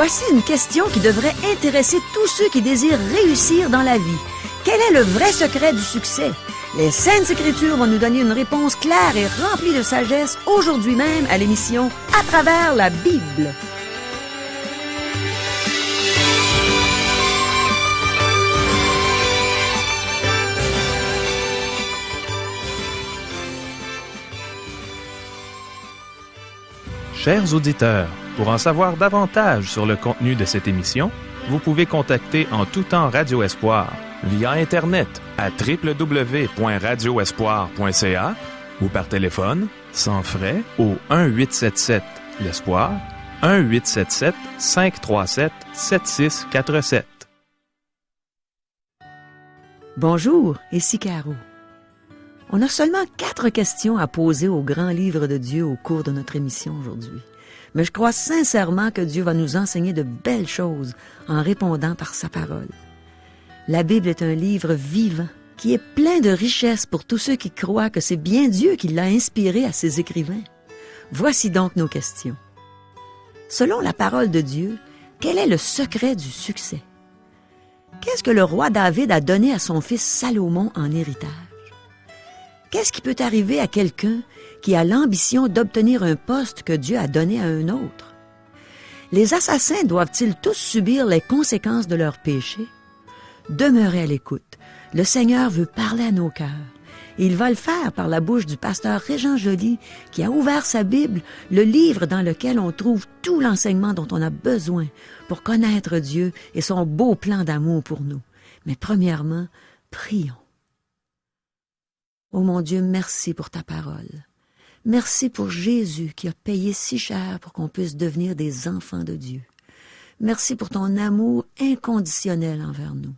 Voici une question qui devrait intéresser tous ceux qui désirent réussir dans la vie. Quel est le vrai secret du succès? Les Saintes Écritures vont nous donner une réponse claire et remplie de sagesse aujourd'hui même à l'émission À travers la Bible. Chers auditeurs, pour en savoir davantage sur le contenu de cette émission, vous pouvez contacter en tout temps Radio Espoir via Internet à www.radioespoir.ca ou par téléphone, sans frais, au 1-877-l'Espoir, 1-877-537-7647. Bonjour, ici Caro. On a seulement 4 questions à poser au grand livre de Dieu au cours de notre émission aujourd'hui. Mais je crois sincèrement que Dieu va nous enseigner de belles choses en répondant par sa parole. La Bible est un livre vivant qui est plein de richesses pour tous ceux qui croient que c'est bien Dieu qui l'a inspiré à ses écrivains. Voici donc nos questions. Selon la parole de Dieu, quel est le secret du succès? Qu'est-ce que le roi David a donné à son fils Salomon en héritage? Qu'est-ce qui peut arriver à quelqu'un qui a l'ambition d'obtenir un poste que Dieu a donné à un autre? Les assassins doivent-ils tous subir les conséquences de leurs péchés? Demeurez à l'écoute. Le Seigneur veut parler à nos cœurs. Et il va le faire par la bouche du pasteur Régent Joly, qui a ouvert sa Bible, le livre dans lequel on trouve tout l'enseignement dont on a besoin pour connaître Dieu et son beau plan d'amour pour nous. Mais premièrement, prions. Oh mon Dieu, merci pour ta parole. Merci pour Jésus qui a payé si cher pour qu'on puisse devenir des enfants de Dieu. Merci pour ton amour inconditionnel envers nous.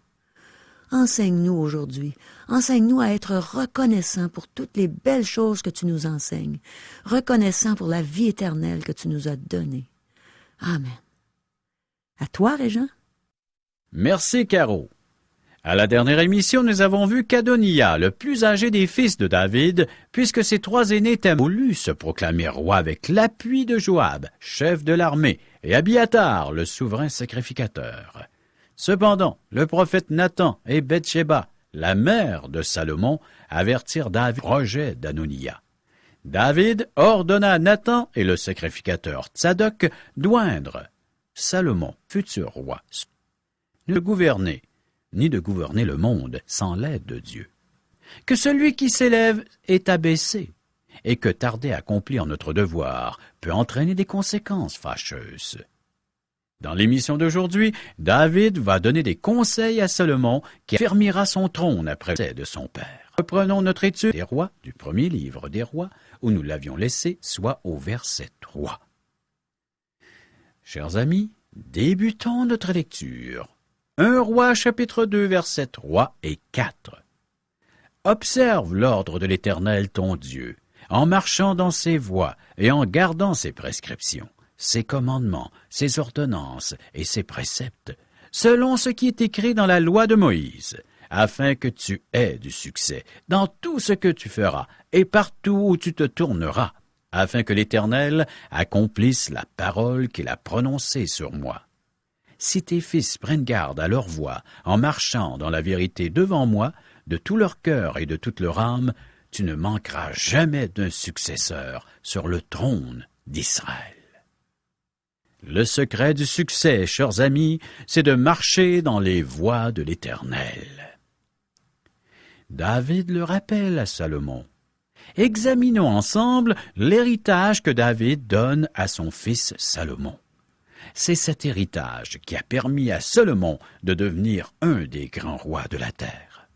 Enseigne-nous aujourd'hui. Enseigne-nous à être reconnaissants pour toutes les belles choses que tu nous enseignes. Reconnaissants pour la vie éternelle que tu nous as donnée. Amen. À toi, Régent. Merci, Caro. À la dernière émission, nous avons vu qu'Adonia, le plus âgé des fils de David, puisque ses 3 aînés étaient voulu se proclamer roi avec l'appui de Joab, chef de l'armée, et Abiathar, le souverain sacrificateur. Cependant, le prophète Nathan et Bathsheba, la mère de Salomon, avertirent David du projet d'Adonia. David ordonna à Nathan et le sacrificateur Tsadok d'oindre Salomon, futur roi, de gouverner, ni de gouverner le monde sans l'aide de Dieu. Que celui qui s'élève est abaissé, et que tarder à accomplir notre devoir peut entraîner des conséquences fâcheuses. Dans l'émission d'aujourd'hui, David va donner des conseils à Salomon qui affermira son trône après le décès de son père. Reprenons notre étude des rois, du premier livre des rois, où nous l'avions laissé, soit au verset 3. Chers amis, débutons notre lecture. 1 Roi chapitre 2 versets 3 et 4. Observe l'ordre de l'Éternel ton Dieu, en marchant dans ses voies et en gardant ses prescriptions, ses commandements, ses ordonnances et ses préceptes, selon ce qui est écrit dans la loi de Moïse, afin que tu aies du succès dans tout ce que tu feras et partout où tu te tourneras, afin que l'Éternel accomplisse la parole qu'il a prononcée sur moi. Si tes fils prennent garde à leur voie, en marchant dans la vérité devant moi, de tout leur cœur et de toute leur âme, tu ne manqueras jamais d'un successeur sur le trône d'Israël. Le secret du succès, chers amis, c'est de marcher dans les voies de l'Éternel. David le rappelle à Salomon. Examinons ensemble l'héritage que David donne à son fils Salomon. C'est cet héritage qui a permis à Salomon de devenir un des grands rois de la terre.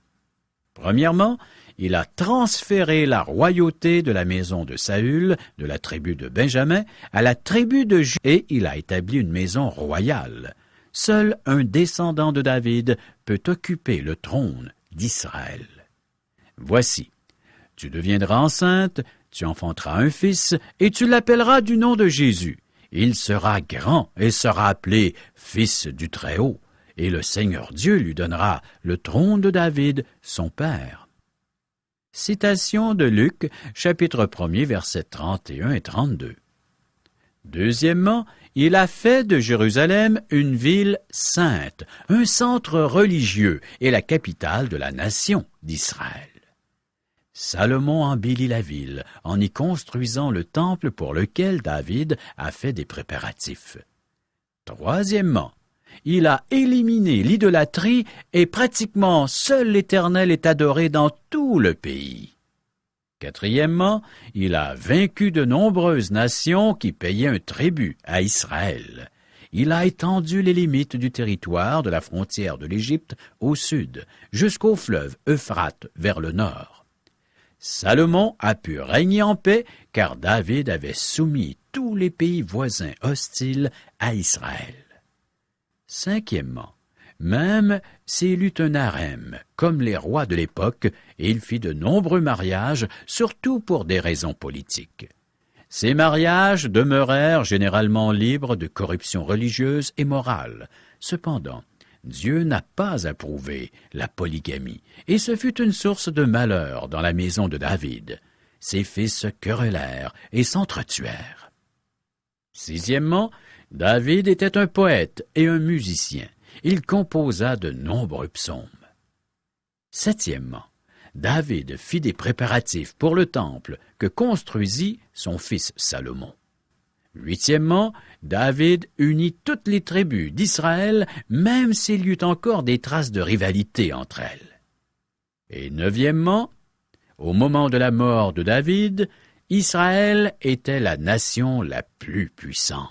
Premièrement, il a transféré la royauté de la maison de Saül, de la tribu de Benjamin, à la tribu de Juda, et il a établi une maison royale. Seul un descendant de David peut occuper le trône d'Israël. Voici, tu deviendras enceinte, tu enfanteras un fils, et tu l'appelleras du nom de Jésus. Il sera grand et sera appelé Fils du Très-Haut, et le Seigneur Dieu lui donnera le trône de David, son père. Citation de Luc, chapitre 1er, versets 31 et 32. Deuxièmement, il a fait de Jérusalem une ville sainte, un centre religieux et la capitale de la nation d'Israël. Salomon embellit la ville en y construisant le temple pour lequel David a fait des préparatifs. Troisièmement, il a éliminé l'idolâtrie et pratiquement seul l'Éternel est adoré dans tout le pays. Quatrièmement, il a vaincu de nombreuses nations qui payaient un tribut à Israël. Il a étendu les limites du territoire de la frontière de l'Égypte au sud, jusqu'au fleuve Euphrate vers le nord. Salomon a pu régner en paix car David avait soumis tous les pays voisins hostiles à Israël. Cinquièmement, même s'il eut un harem, comme les rois de l'époque, et il fit de nombreux mariages, surtout pour des raisons politiques. Ces mariages demeurèrent généralement libres de corruption religieuse et morale. Cependant, Dieu n'a pas approuvé la polygamie, et ce fut une source de malheur dans la maison de David. Ses fils se querellèrent et s'entretuèrent. Sixièmement, David était un poète et un musicien. Il composa de nombreux psaumes. Septièmement, David fit des préparatifs pour le temple que construisit son fils Salomon. Huitièmement, David unit toutes les tribus d'Israël, même s'il y eut encore des traces de rivalité entre elles. Et neuvièmement, au moment de la mort de David, Israël était la nation la plus puissante.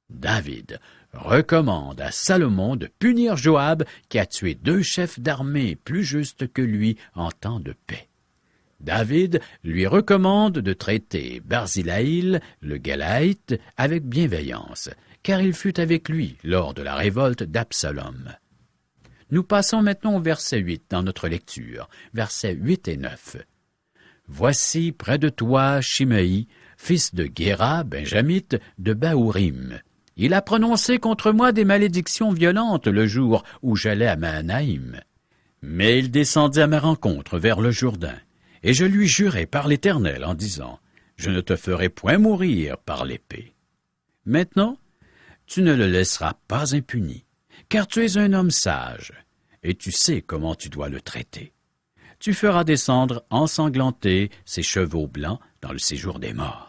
David recommande à Salomon de punir Joab qui a tué 2 chefs d'armée plus justes que lui en temps de paix. David lui recommande de traiter Barzilai, le Galaïte, avec bienveillance, car il fut avec lui lors de la révolte d'Absalom. Nous passons maintenant au verset 8 dans notre lecture, versets 8 et 9. « Voici près de toi Shimei, fils de Guéra, benjamite, de Baourim. Il a prononcé contre moi des malédictions violentes le jour où j'allais à Mahanaïm. Mais il descendit à ma rencontre vers le Jourdain, et je lui jurai par l'Éternel en disant, « Je ne te ferai point mourir par l'épée. » Maintenant, tu ne le laisseras pas impuni, car tu es un homme sage, et tu sais comment tu dois le traiter. Tu feras descendre ensanglantés ses chevaux blancs dans le séjour des morts.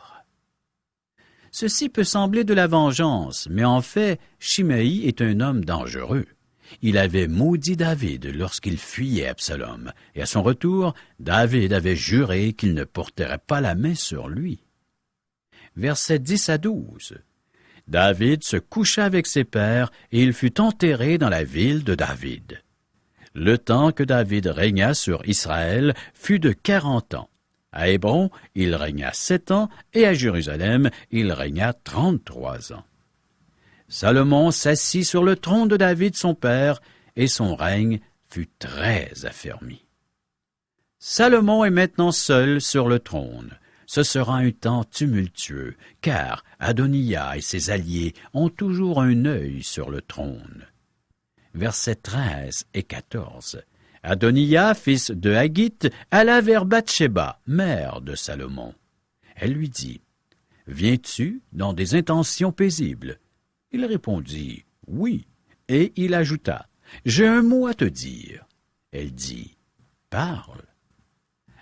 Ceci peut sembler de la vengeance, mais en fait, Shimei est un homme dangereux. Il avait maudit David lorsqu'il fuyait Absalom, et à son retour, David avait juré qu'il ne porterait pas la main sur lui. Versets 10 à 12. David se coucha avec ses pères, et il fut enterré dans la ville de David. Le temps que David régna sur Israël fut de 40 ans. À Hébron, il régna 7 ans, et à Jérusalem, il régna 33 ans. Salomon s'assit sur le trône de David son père, et son règne fut très affermi. Salomon est maintenant seul sur le trône. Ce sera un temps tumultueux, car Adoniya et ses alliés ont toujours un œil sur le trône. Versets 13 et 14. Adoniya, fils de Haggith, alla vers Bathsheba, mère de Salomon. Elle lui dit, « Viens-tu dans des intentions paisibles ?» Il répondit, « Oui. » Et il ajouta, « J'ai un mot à te dire. » Elle dit, « Parle. »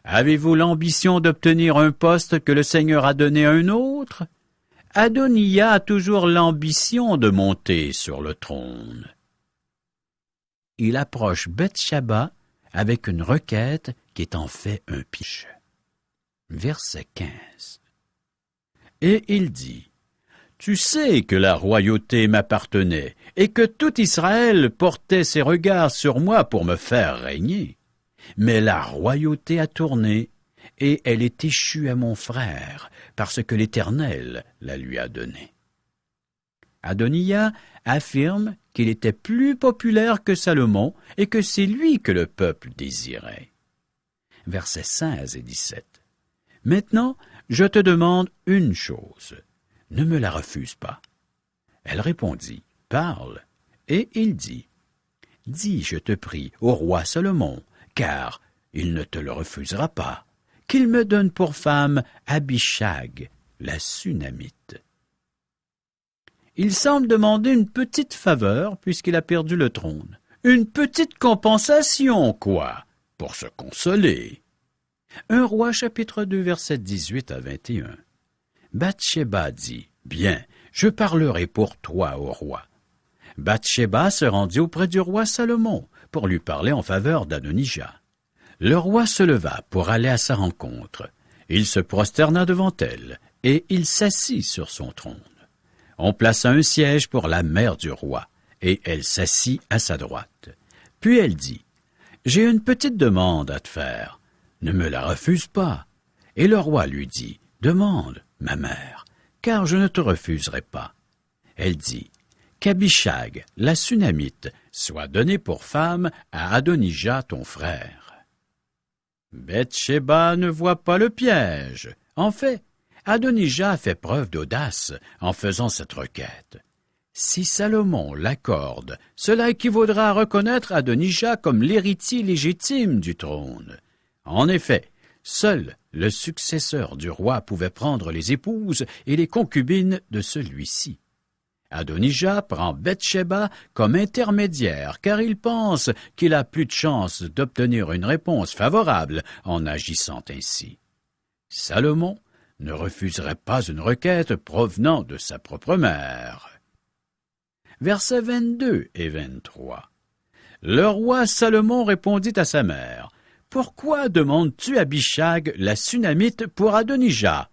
Avez-vous l'ambition d'obtenir un poste que le Seigneur a donné à un autre? Adoniya a toujours l'ambition de monter sur le trône. Il approche Bathsheba avec une requête qui est en fait un piège. Verset 15. Et il dit, « Tu sais que la royauté m'appartenait et que tout Israël portait ses regards sur moi pour me faire régner. Mais la royauté a tourné et elle est échue à mon frère parce que l'Éternel la lui a donnée. » Adoniya affirme qu'il était plus populaire que Salomon et que c'est lui que le peuple désirait. Versets 16 et 17. Maintenant, je te demande une chose. Ne me la refuse pas. Elle répondit, parle. Et il dit, dis, je te prie, au roi Salomon, car il ne te le refusera pas, qu'il me donne pour femme Abishag, la Sunamite. Il semble demander une petite faveur puisqu'il a perdu le trône. Une petite compensation, quoi, pour se consoler. 1 Roi chapitre 2 versets 18 à 21. Bathsheba dit, « Bien, je parlerai pour toi, ô roi. » Bathsheba se rendit auprès du roi Salomon pour lui parler en faveur d'Adonija. Le roi se leva pour aller à sa rencontre. Il se prosterna devant elle et il s'assit sur son trône. On plaça un siège pour la mère du roi et elle s'assit à sa droite. Puis elle dit, « J'ai une petite demande à te faire. Ne me la refuse pas. » Et le roi lui dit, « Demande, ma mère, car je ne te refuserai pas. » Elle dit, « Qu'Abishag, la Sunamite, soit donnée pour femme à Adonija, ton frère. » Bathsheba ne voit pas le piège. En fait, Adonija a fait preuve d'audace en faisant cette requête. Si Salomon l'accorde, cela équivaudra à reconnaître Adonija comme l'héritier légitime du trône. En effet, seul le successeur du roi pouvait prendre les épouses et les concubines de celui-ci. Adonija prend Bathsheba comme intermédiaire car il pense qu'il a plus de chances d'obtenir une réponse favorable en agissant ainsi. Salomon ne refuserait pas une requête provenant de sa propre mère. Versets 22 et 23. Le roi Salomon répondit à sa mère, « Pourquoi demandes-tu Abishag la Sunamite pour Adonija?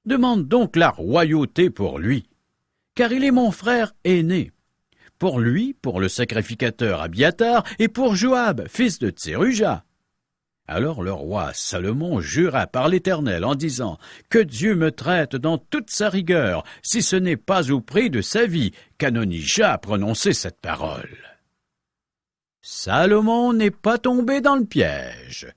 Demande donc la royauté pour lui, car il est mon frère aîné. Pour lui, pour le sacrificateur Abiatar, et pour Joab, fils de Tseruja. » Alors le roi Salomon jura par l'Éternel en disant, « Que Dieu me traite dans toute sa rigueur, si ce n'est pas au prix de sa vie qu'Adonija a prononcé cette parole. » Salomon n'est pas tombé dans le piège.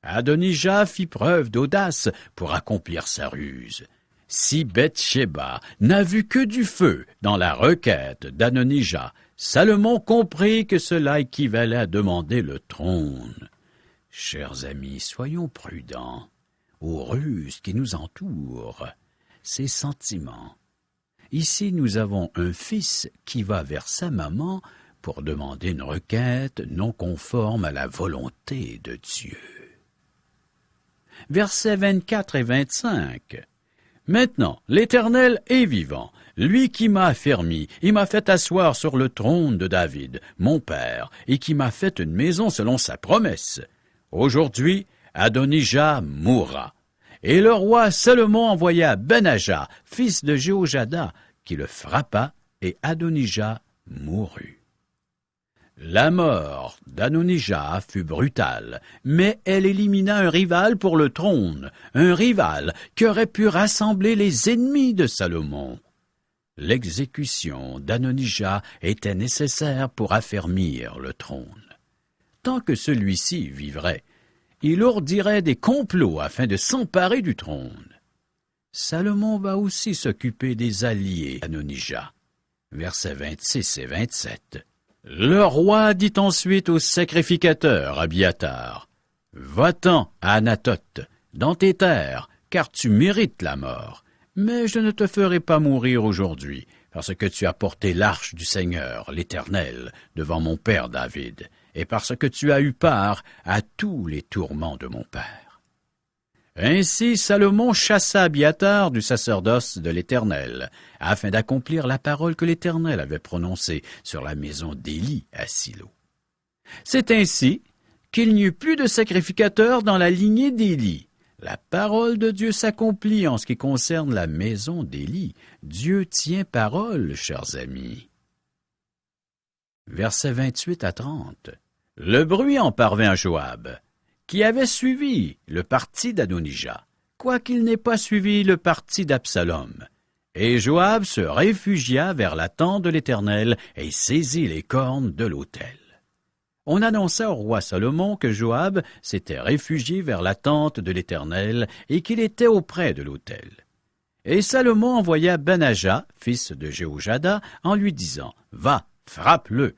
Adonija fit preuve d'audace pour accomplir sa ruse. Si Bathsheba n'a vu que du feu dans la requête d'Adonija, Salomon comprit que cela équivalait à demander le trône. Chers amis, soyons prudents aux ruses qui nous entourent, ces sentiments. Ici, nous avons un fils qui va vers sa maman pour demander une requête non conforme à la volonté de Dieu. Versets 24 et 25. Maintenant, l'Éternel est vivant, lui qui m'a affermi et m'a fait asseoir sur le trône de David, mon père, et qui m'a fait une maison selon sa promesse. Aujourd'hui, Adonija mourra. Et le roi Salomon envoya Benaja, fils de Jéhojada, qui le frappa, et Adonija mourut. La mort d'Adonija fut brutale, mais elle élimina un rival pour le trône, un rival qui aurait pu rassembler les ennemis de Salomon. L'exécution d'Adonija était nécessaire pour affermir le trône. Tant que celui-ci vivrait, il ourdirait des complots afin de s'emparer du trône. Salomon va aussi s'occuper des alliés d'Adonija. Versets 26 et 27. Le roi dit ensuite au sacrificateur Abiatar, « Va-t'en à Anathoth, dans tes terres, car tu mérites la mort. Mais je ne te ferai pas mourir aujourd'hui, parce que tu as porté l'arche du Seigneur, l'Éternel, devant mon père David, et parce que tu as eu part à tous les tourments de mon père. » Ainsi Salomon chassa Abiatar du sacerdoce de l'Éternel, afin d'accomplir la parole que l'Éternel avait prononcée sur la maison d'Élie à Silo. C'est ainsi qu'il n'y eut plus de sacrificateurs dans la lignée d'Élie. La parole de Dieu s'accomplit en ce qui concerne la maison d'Élie. Dieu tient parole, chers amis. Versets 28 à 30. Le bruit en parvint à Joab, qui avait suivi le parti d'Adonija, quoiqu'il n'ait pas suivi le parti d'Absalom. Et Joab se réfugia vers la tente de l'Éternel et saisit les cornes de l'autel. On annonça au roi Salomon que Joab s'était réfugié vers la tente de l'Éternel et qu'il était auprès de l'autel. Et Salomon envoya Benaja, fils de Jéhojada, en lui disant, « Va, frappe-le. »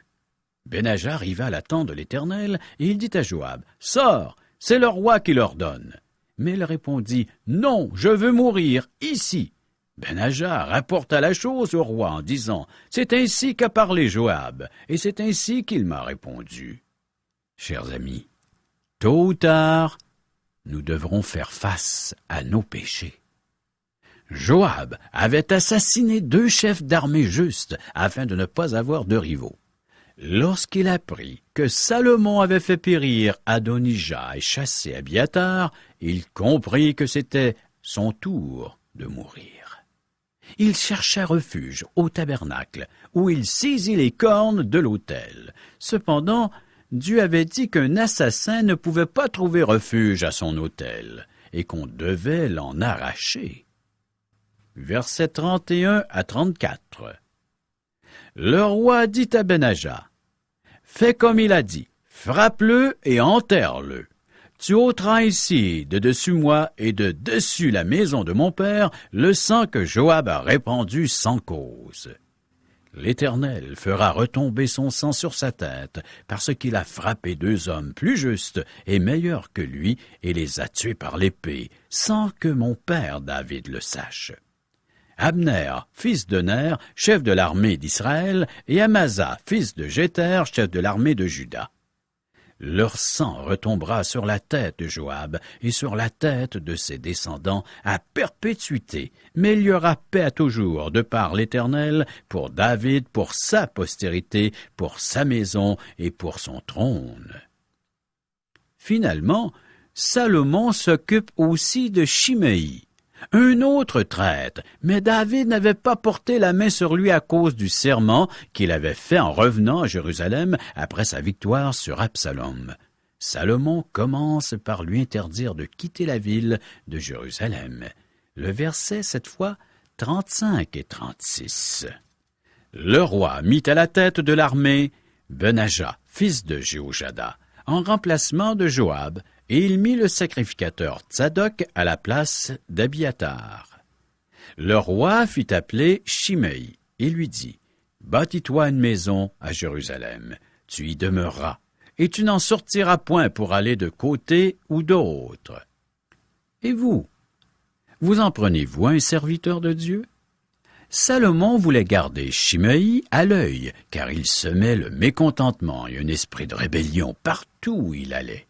Benaja arriva à la tente de l'Éternel et il dit à Joab, « Sors, c'est le roi qui l'ordonne. » Mais il répondit, « Non, je veux mourir, ici. » Benadja rapporta la chose au roi en disant, « C'est ainsi qu'a parlé Joab, et c'est ainsi qu'il m'a répondu. » Chers amis, tôt ou tard, nous devrons faire face à nos péchés. Joab avait assassiné 2 chefs d'armée justes afin de ne pas avoir de rivaux. Lorsqu'il apprit que Salomon avait fait périr Adonijah et chassé Abiathar, il comprit que c'était son tour de mourir. Il chercha refuge au tabernacle, où il saisit les cornes de l'autel. Cependant, Dieu avait dit qu'un assassin ne pouvait pas trouver refuge à son autel, et qu'on devait l'en arracher. Versets 31 à 34. Le roi dit à Benadja, « Fais comme il a dit, frappe-le et enterre-le. Tu ôteras ici, de dessus moi et de dessus la maison de mon père, le sang que Joab a répandu sans cause. L'Éternel fera retomber son sang sur sa tête, parce qu'il a frappé 2 hommes plus justes et meilleurs que lui, et les a tués par l'épée, sans que mon père David le sache. Abner, fils de Ner, chef de l'armée d'Israël, et Amasa, fils de Jéter, chef de l'armée de Juda. Leur sang retombera sur la tête de Joab et sur la tête de ses descendants à perpétuité, mais il y aura paix à toujours de par l'Éternel pour David, pour sa postérité, pour sa maison et pour son trône. » Finalement, Salomon s'occupe aussi de Shimei, un autre traître, mais David n'avait pas porté la main sur lui à cause du serment qu'il avait fait en revenant à Jérusalem après sa victoire sur Absalom. Salomon commence par lui interdire de quitter la ville de Jérusalem. Le verset, cette fois, 35 et 36. Le roi mit à la tête de l'armée Benadja, fils de Jéhojada, en remplacement de Joab, et il mit le sacrificateur Tsadok à la place d'Abiathar. Le roi fit appeler Shimei et lui dit, « Bâtis-toi une maison à Jérusalem, tu y demeureras, et tu n'en sortiras point pour aller de côté ou d'autre. » Et vous en prenez-vous un serviteur de Dieu? Salomon voulait garder Shimei à l'œil, car il semait le mécontentement et un esprit de rébellion partout où il allait.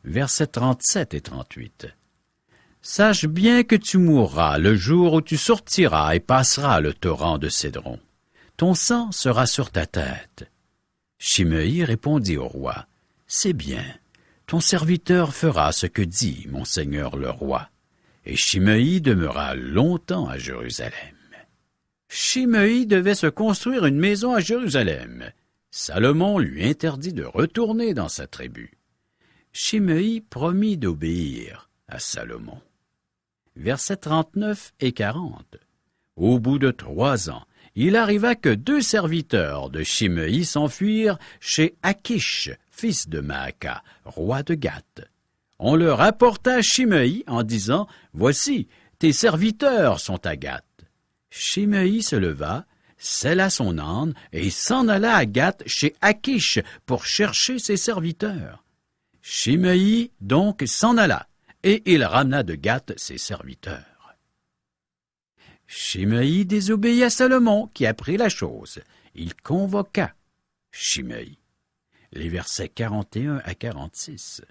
Versets 37 et 38. « Sache bien que tu mourras le jour où tu sortiras et passeras le torrent de Cédron. Ton sang sera sur ta tête. » Shimei répondit au roi, « C'est bien, ton serviteur fera ce que dit mon seigneur le roi. » Et Shimei demeura longtemps à Jérusalem. Shimei devait se construire une maison à Jérusalem. Salomon lui interdit de retourner dans sa tribu. Shimei promit d'obéir à Salomon. Versets 39 et 40. Au bout de 3 ans, il arriva que 2 serviteurs de Shimei s'enfuirent chez Akish, fils de Maaka, roi de Gath. On leur apporta Shimei en disant, « Voici, tes serviteurs sont à Gath. » Shimei se leva, sella son âne et s'en alla à Gath chez Akish pour chercher ses serviteurs. Shimei donc s'en alla, et il ramena de Gath ses serviteurs. Shimei désobéit à Salomon, qui apprit la chose. Il convoqua Shimei. Les versets 41 à 46.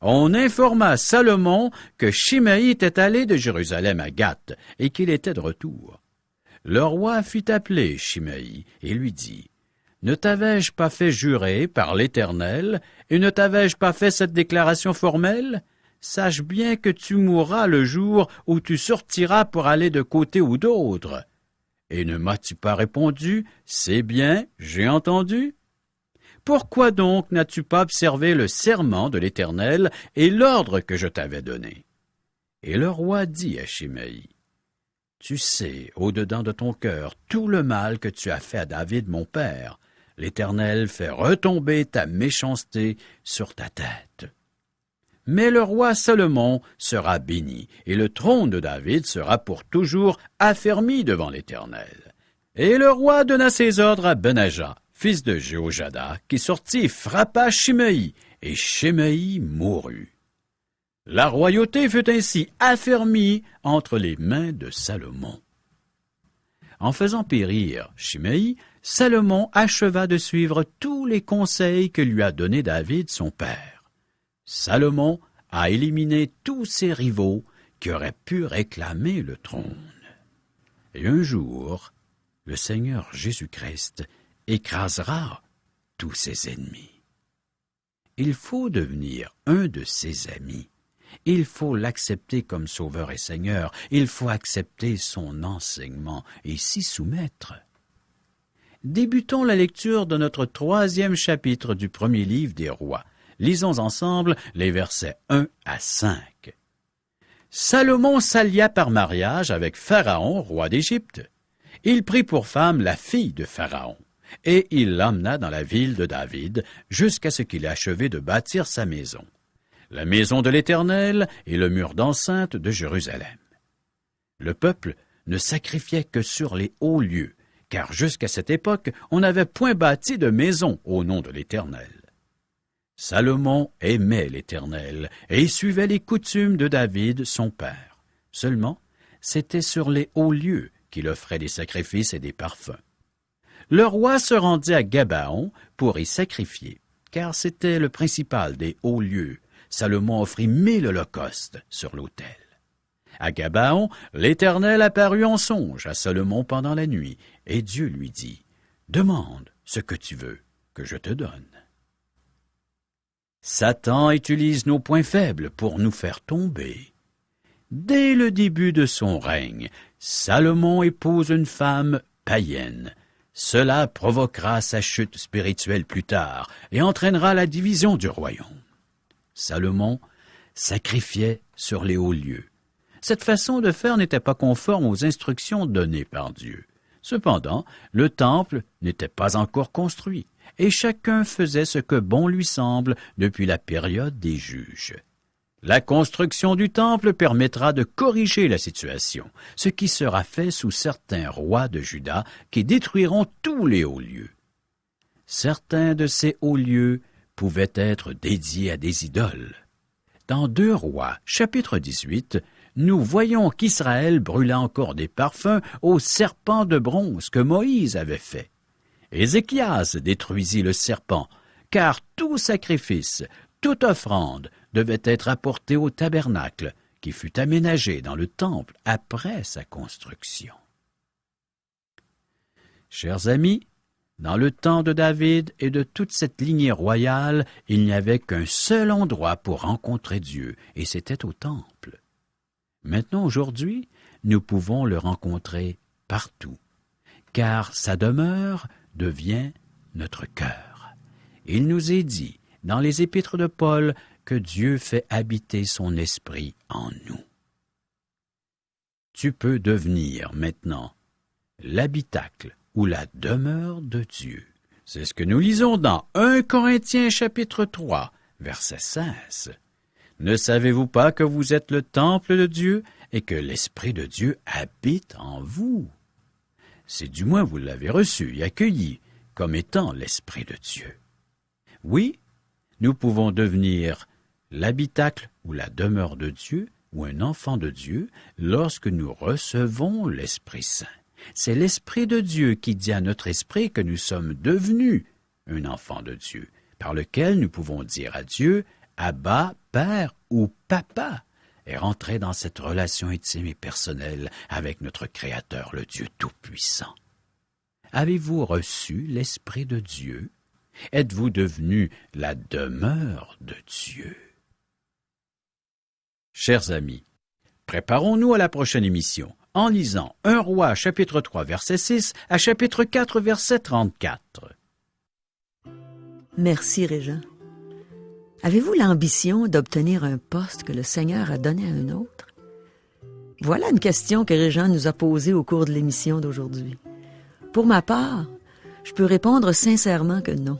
On informa Salomon que Shimei était allé de Jérusalem à Gath, et qu'il était de retour. Le roi fit appeler Shimei, et lui dit, « Ne t'avais-je pas fait jurer par l'Éternel, et ne t'avais-je pas fait cette déclaration formelle? Sache bien que tu mourras le jour où tu sortiras pour aller de côté ou d'autre. Et ne m'as-tu pas répondu, c'est bien, j'ai entendu? Pourquoi donc n'as-tu pas observé le serment de l'Éternel et l'ordre que je t'avais donné? » Et le roi dit à Shimei, « Tu sais, au-dedans de ton cœur, tout le mal que tu as fait à David mon père. L'Éternel fait retomber ta méchanceté sur ta tête. Mais le roi Salomon sera béni, et le trône de David sera pour toujours affermi devant l'Éternel. » Et le roi donna ses ordres à Benadja, fils de Jéhojada, qui sortit frappa Shimei, et Shimei mourut. La royauté fut ainsi affermie entre les mains de Salomon. En faisant périr Shimei, Salomon acheva de suivre tous les conseils que lui a donnés David son père. Salomon a éliminé tous ses rivaux qui auraient pu réclamer le trône. Et un jour, le Seigneur Jésus-Christ écrasera tous ses ennemis. Il faut devenir un de ses amis. Il faut l'accepter comme Sauveur et Seigneur. Il faut accepter son enseignement et s'y soumettre. Débutons la lecture de notre 3e chapitre du premier livre des Rois. Lisons ensemble les versets 1 à 5. Salomon s'allia par mariage avec Pharaon, roi d'Égypte. Il prit pour femme la fille de Pharaon, et il l'emmena dans la ville de David jusqu'à ce qu'il ait achevé de bâtir sa maison, la maison de l'Éternel et le mur d'enceinte de Jérusalem. Le peuple ne sacrifiait que sur les hauts lieux, car jusqu'à cette époque, on n'avait point bâti de maison au nom de l'Éternel. Salomon aimait l'Éternel et suivait les coutumes de David, son père. Seulement, c'était sur les hauts lieux qu'il offrait des sacrifices et des parfums. Le roi se rendit à Gabaon pour y sacrifier, car c'était le principal des hauts lieux. Salomon offrit 1000 holocaustes sur l'autel. À Gabaon, l'Éternel apparut en songe à Salomon pendant la nuit, et Dieu lui dit, « Demande ce que tu veux, que je te donne. » Satan utilise nos points faibles pour nous faire tomber. Dès le début de son règne, Salomon épouse une femme païenne. Cela provoquera sa chute spirituelle plus tard et entraînera la division du royaume. Salomon sacrifiait sur les hauts lieux. Cette façon de faire n'était pas conforme aux instructions données par Dieu. Cependant, le temple n'était pas encore construit, et chacun faisait ce que bon lui semble depuis la période des juges. La construction du temple permettra de corriger la situation, ce qui sera fait sous certains rois de Juda qui détruiront tous les hauts lieux. Certains de ces hauts lieux pouvaient être dédiés à des idoles. Dans 2 Rois, chapitre 18, nous voyons qu'Israël brûla encore des parfums au serpent de bronze que Moïse avait fait. Ézéchias détruisit le serpent, car tout sacrifice, toute offrande devait être apportée au tabernacle, qui fut aménagé dans le temple après sa construction. Chers amis, dans le temps de David et de toute cette lignée royale, il n'y avait qu'un seul endroit pour rencontrer Dieu, et c'était au temple. Maintenant, aujourd'hui, nous pouvons le rencontrer partout, car sa demeure devient notre cœur. Il nous est dit, dans les épîtres de Paul, que Dieu fait habiter son esprit en nous. Tu peux devenir maintenant l'habitacle ou la demeure de Dieu. C'est ce que nous lisons dans 1 Corinthiens chapitre 3, verset 16. Ne savez-vous pas que vous êtes le temple de Dieu et que l'Esprit de Dieu habite en vous? Si du moins vous l'avez reçu et accueilli comme étant l'Esprit de Dieu. Oui, nous pouvons devenir l'habitacle ou la demeure de Dieu ou un enfant de Dieu lorsque nous recevons l'Esprit Saint. C'est l'Esprit de Dieu qui dit à notre esprit que nous sommes devenus un enfant de Dieu, par lequel nous pouvons dire à Dieu « Abba, Père » ou « Papa » et rentrer dans cette relation intime et personnelle avec notre Créateur, le Dieu Tout-Puissant. Avez-vous reçu l'Esprit de Dieu? Êtes-vous devenu la demeure de Dieu? Chers amis, préparons-nous à la prochaine émission en lisant 1 Roi chapitre 3 verset 6 à chapitre 4 verset 34. Merci, Régent. Avez-vous l'ambition d'obtenir un poste que le Seigneur a donné à un autre? Voilà une question que Régent nous a posée au cours de l'émission d'aujourd'hui. Pour ma part, je peux répondre sincèrement que non.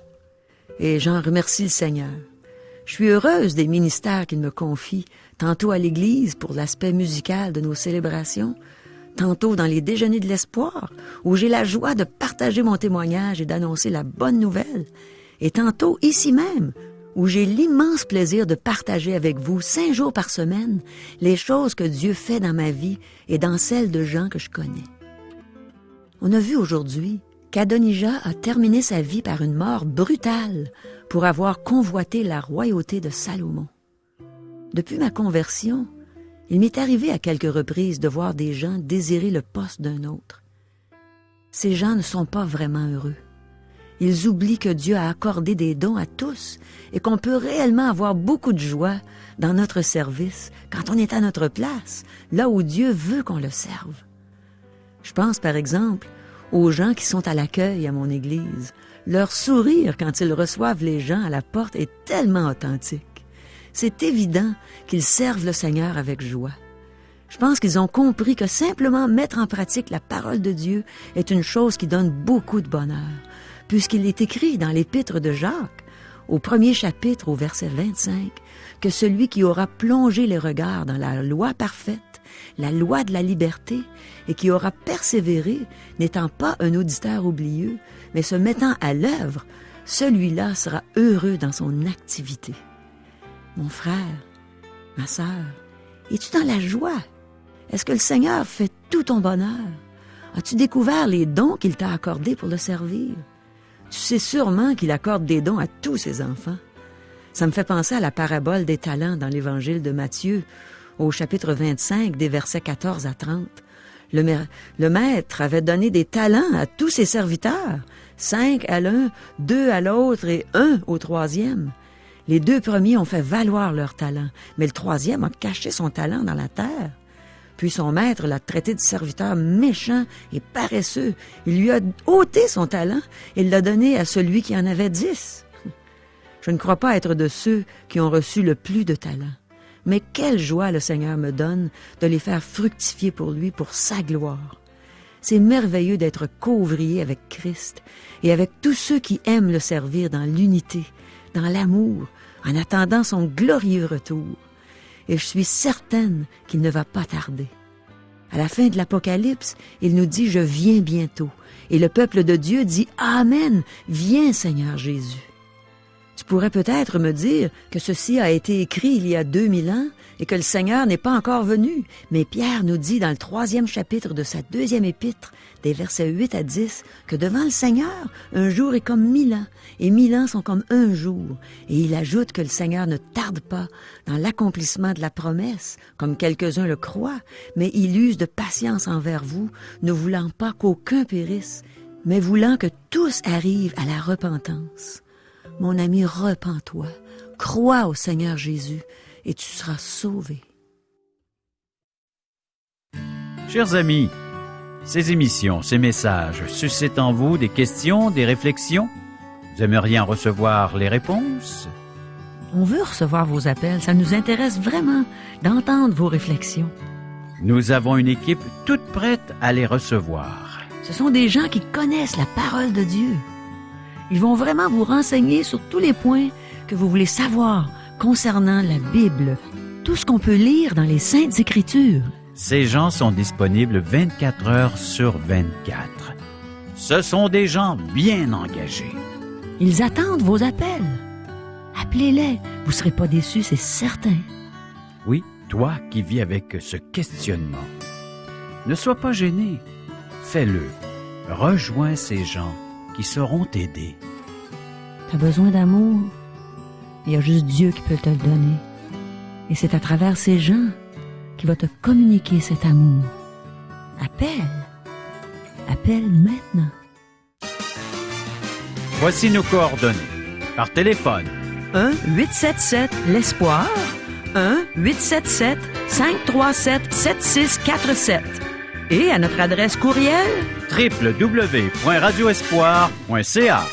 Et j'en remercie le Seigneur. Je suis heureuse des ministères qu'il me confie, tantôt à l'Église pour l'aspect musical de nos célébrations, tantôt dans les déjeuners de l'espoir, où j'ai la joie de partager mon témoignage et d'annoncer la bonne nouvelle, et tantôt ici même, où j'ai l'immense plaisir de partager avec vous 5 jours par semaine les choses que Dieu fait dans ma vie et dans celles de gens que je connais. On a vu aujourd'hui qu'Adonijah a terminé sa vie par une mort brutale pour avoir convoité la royauté de Salomon. Depuis ma conversion, il m'est arrivé à quelques reprises de voir des gens désirer le poste d'un autre. Ces gens ne sont pas vraiment heureux. Ils oublient que Dieu a accordé des dons à tous et qu'on peut réellement avoir beaucoup de joie dans notre service quand on est à notre place, là où Dieu veut qu'on le serve. Je pense par exemple aux gens qui sont à l'accueil à mon église. Leur sourire quand ils reçoivent les gens à la porte est tellement authentique. C'est évident qu'ils servent le Seigneur avec joie. Je pense qu'ils ont compris que simplement mettre en pratique la parole de Dieu est une chose qui donne beaucoup de bonheur, puisqu'il est écrit dans l'épître de Jacques, au 1er chapitre, au verset 25, que celui qui aura plongé les regards dans la loi parfaite, la loi de la liberté, et qui aura persévéré, n'étant pas un auditeur oublieux, mais se mettant à l'œuvre, celui-là sera heureux dans son activité. Mon frère, ma sœur, es-tu dans la joie? Est-ce que le Seigneur fait tout ton bonheur? As-tu découvert les dons qu'il t'a accordés pour le servir? Tu sais sûrement qu'il accorde des dons à tous ses enfants. Ça me fait penser à la parabole des talents dans l'Évangile de Matthieu, au chapitre 25, des versets 14 à 30. Le maître avait donné des talents à tous ses serviteurs, 5 à l'un, 2 à l'autre et 1 au troisième. Les 2 premiers ont fait valoir leurs talents, mais le troisième a caché son talent dans la terre. Puis son maître l'a traité de serviteur méchant et paresseux. Il lui a ôté son talent et l'a donné à celui qui en avait 10. Je ne crois pas être de ceux qui ont reçu le plus de talents. Mais quelle joie le Seigneur me donne de les faire fructifier pour lui, pour sa gloire. C'est merveilleux d'être co-ouvrier avec Christ et avec tous ceux qui aiment le servir dans l'unité, dans l'amour, en attendant son glorieux retour. Et je suis certaine qu'il ne va pas tarder. À la fin de l'Apocalypse, il nous dit « Je viens bientôt ». Et le peuple de Dieu dit « Amen, viens Seigneur Jésus ». Tu pourrais peut-être me dire que ceci a été écrit il y a 2000 ans et que le Seigneur n'est pas encore venu. Mais Pierre nous dit dans le 3e chapitre de sa 2e épître, des versets 8 à 10, que devant le Seigneur, un jour est comme 1000 ans, et 1000 ans sont comme un jour. Et il ajoute que le Seigneur ne tarde pas dans l'accomplissement de la promesse, comme quelques-uns le croient, mais il use de patience envers vous, ne voulant pas qu'aucun périsse, mais voulant que tous arrivent à la repentance. Mon ami, repens-toi, crois au Seigneur Jésus, et tu seras sauvé. Chers amis, ces émissions, ces messages suscitent en vous des questions, des réflexions? Vous aimeriez en recevoir les réponses? On veut recevoir vos appels, ça nous intéresse vraiment d'entendre vos réflexions. Nous avons une équipe toute prête à les recevoir. Ce sont des gens qui connaissent la parole de Dieu. Ils vont vraiment vous renseigner sur tous les points que vous voulez savoir concernant la Bible, tout ce qu'on peut lire dans les Saintes Écritures. Ces gens sont disponibles 24 heures sur 24. Ce sont des gens bien engagés. Ils attendent vos appels. Appelez-les, vous ne serez pas déçus, c'est certain. Oui, toi qui vis avec ce questionnement, ne sois pas gêné. Fais-le. Rejoins ces gens qui sauront t'aider. Tu as besoin d'amour? Il y a juste Dieu qui peut te le donner. Et c'est à travers ces gens qu'il va te communiquer cet amour. Appelle. Appelle maintenant. Voici nos coordonnées. Par téléphone. 1-877-L'Espoir. 1-877-537-7647. Et à notre adresse courriel www.radioespoir.ca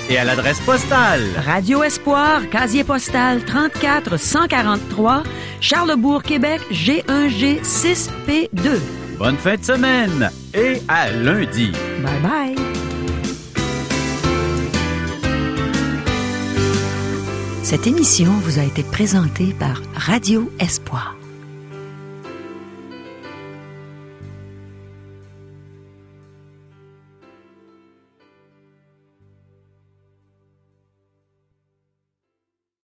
et à l'adresse postale Radio Espoir, casier postal 34 143, Charlebourg, Québec, G1G 6P2. Bonne fin de semaine et à lundi. Bye bye. Cette émission vous a été présentée par Radio Espoir.